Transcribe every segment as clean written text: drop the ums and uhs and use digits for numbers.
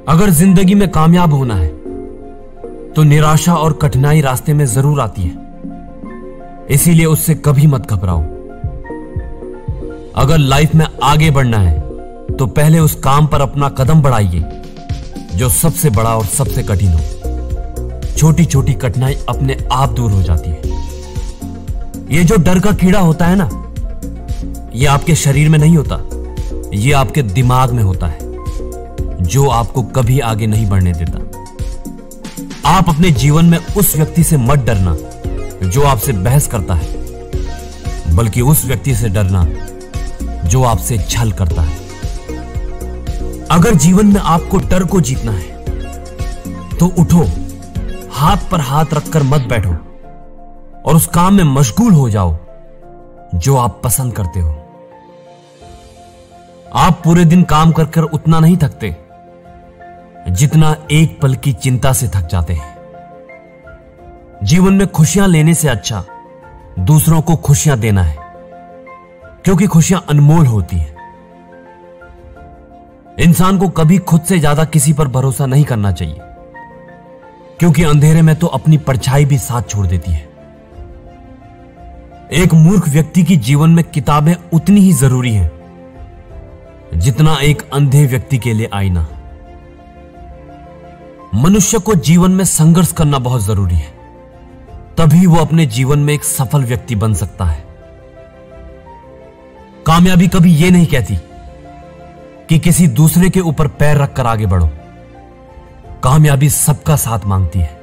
अगर जिंदगी में कामयाब होना है तो निराशा और कठिनाई रास्ते में जरूर आती है, इसीलिए उससे कभी मत घबराओ। अगर लाइफ में आगे बढ़ना है तो पहले उस काम पर अपना कदम बढ़ाइए जो सबसे बड़ा और सबसे कठिन हो। छोटी छोटी कठिनाई अपने आप दूर हो जाती है। ये जो डर का कीड़ा होता है ना, ये आपके शरीर में नहीं होता, ये आपके दिमाग में होता है, जो आपको कभी आगे नहीं बढ़ने देता। आप अपने जीवन में उस व्यक्ति से मत डरना जो आपसे बहस करता है, बल्कि उस व्यक्ति से डरना जो आपसे छल करता है। अगर जीवन में आपको डर को जीतना है तो उठो, हाथ पर हाथ रखकर मत बैठो और उस काम में मशगूल हो जाओ जो आप पसंद करते हो। आप पूरे दिन काम कर कर उतना नहीं थकते जितना एक पल की चिंता से थक जाते हैं। जीवन में खुशियां लेने से अच्छा दूसरों को खुशियां देना है, क्योंकि खुशियां अनमोल होती हैं। इंसान को कभी खुद से ज्यादा किसी पर भरोसा नहीं करना चाहिए, क्योंकि अंधेरे में तो अपनी परछाई भी साथ छोड़ देती है। एक मूर्ख व्यक्ति की जीवन में किताबें उतनी ही जरूरी हैं जितना एक अंधे व्यक्ति के लिए आईना। मनुष्य को जीवन में संघर्ष करना बहुत जरूरी है, तभी वो अपने जीवन में एक सफल व्यक्ति बन सकता है। कामयाबी कभी ये नहीं कहती कि किसी दूसरे के ऊपर पैर रखकर आगे बढ़ो। कामयाबी सबका साथ मांगती है।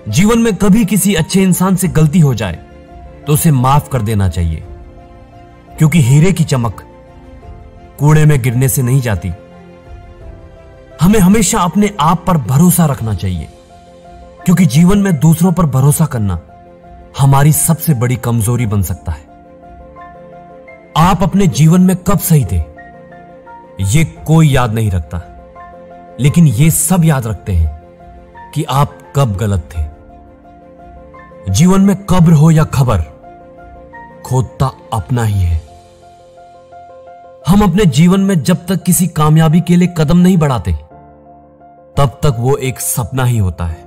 जीवन में कभी किसी अच्छे इंसान से गलती हो जाए तो उसे माफ कर देना चाहिए, क्योंकि हीरे की चमक कूड़े में गिरने से नहीं जाती। हमें हमेशा अपने आप पर भरोसा रखना चाहिए, क्योंकि जीवन में दूसरों पर भरोसा करना हमारी सबसे बड़ी कमजोरी बन सकता है। आप अपने जीवन में कब सही थे ये कोई याद नहीं रखता, लेकिन ये सब याद रखते हैं कि आप कब गलत थे। जीवन में कब्र हो या खबर, खोदता अपना ही है। हम अपने जीवन में जब तक किसी कामयाबी के लिए कदम नहीं बढ़ाते तब तक वो एक सपना ही होता है।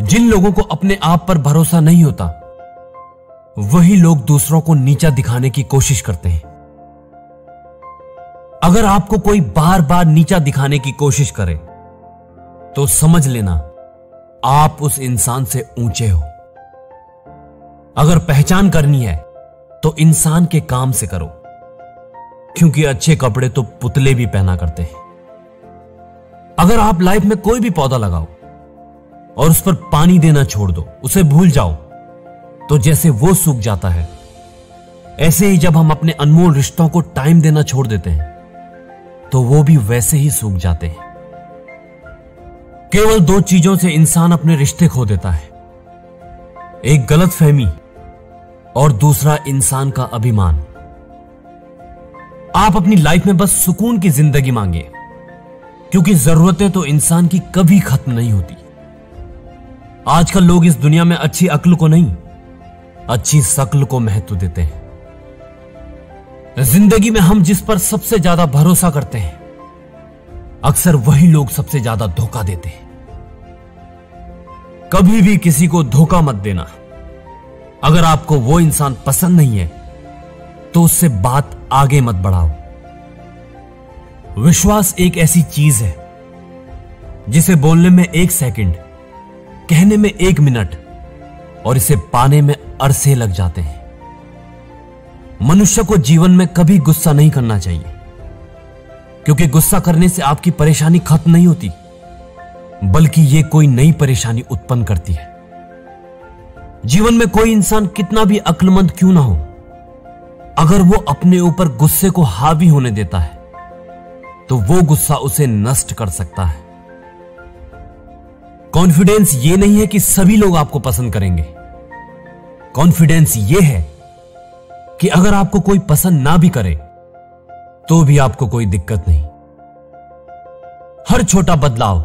जिन लोगों को अपने आप पर भरोसा नहीं होता वही लोग दूसरों को नीचा दिखाने की कोशिश करते हैं। अगर आपको कोई बार बार नीचा दिखाने की कोशिश करे तो समझ लेना आप उस इंसान से ऊंचे हो। अगर पहचान करनी है तो इंसान के काम से करो, क्योंकि अच्छे कपड़े तो पुतले भी पहना करते हैं। अगर आप लाइफ में कोई भी पौधा लगाओ और उस पर पानी देना छोड़ दो, उसे भूल जाओ, तो जैसे वो सूख जाता है, ऐसे ही जब हम अपने अनमोल रिश्तों को टाइम देना छोड़ देते हैं तो वो भी वैसे ही सूख जाते हैं। केवल दो चीजों से इंसान अपने रिश्ते खो देता है, एक गलतफहमी और दूसरा इंसान का अभिमान। आप अपनी लाइफ में बस सुकून की जिंदगी मांगे, क्योंकि जरूरतें तो इंसान की कभी खत्म नहीं होती। आजकल लोग इस दुनिया में अच्छी अक्ल को नहीं, अच्छी शकल को महत्व देते हैं। जिंदगी में हम जिस पर सबसे ज्यादा भरोसा करते हैं, अक्सर वही लोग सबसे ज्यादा धोखा देते हैं। कभी भी किसी को धोखा मत देना। अगर आपको वो इंसान पसंद नहीं है तो उससे बात आगे मत बढ़ाओ। विश्वास एक ऐसी चीज है जिसे बोलने में 1 सेकंड, कहने में 1 मिनट और इसे पाने में अरसे लग जाते हैं। मनुष्य को जीवन में कभी गुस्सा नहीं करना चाहिए, क्योंकि गुस्सा करने से आपकी परेशानी खत्म नहीं होती, बल्कि यह कोई नई परेशानी उत्पन्न करती है। जीवन में कोई इंसान कितना भी अक्लमंद क्यों ना हो, अगर वो अपने ऊपर गुस्से को हावी होने देता है तो वो गुस्सा उसे नष्ट कर सकता है। कॉन्फिडेंस ये नहीं है कि सभी लोग आपको पसंद करेंगे। कॉन्फिडेंस ये है कि अगर आपको कोई पसंद ना भी करे तो भी आपको कोई दिक्कत नहीं। हर छोटा बदलाव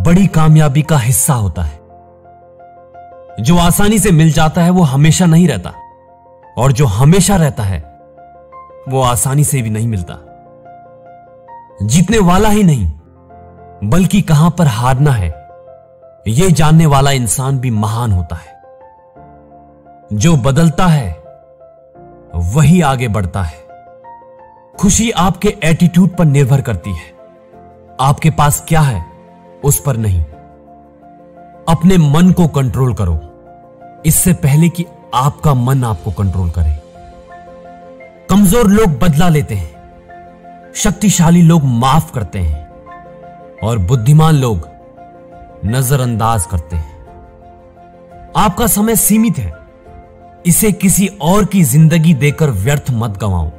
बड़ी कामयाबी का हिस्सा होता है। जो आसानी से मिल जाता है वो हमेशा नहीं रहता, और जो हमेशा रहता है वो आसानी से भी नहीं मिलता। जीतने वाला ही नहीं बल्कि कहां पर हारना है यह जानने वाला इंसान भी महान होता है। जो बदलता है वही आगे बढ़ता है। खुशी आपके एटीट्यूड पर निर्भर करती है, आपके पास क्या है उस पर नहीं। अपने मन को कंट्रोल करो इससे पहले कि आपका मन आपको कंट्रोल करे। कमजोर लोग बदला लेते हैं, शक्तिशाली लोग माफ करते हैं और बुद्धिमान लोग नजरअंदाज करते हैं। आपका समय सीमित है, इसे किसी और की जिंदगी देकर व्यर्थ मत गंवाओ।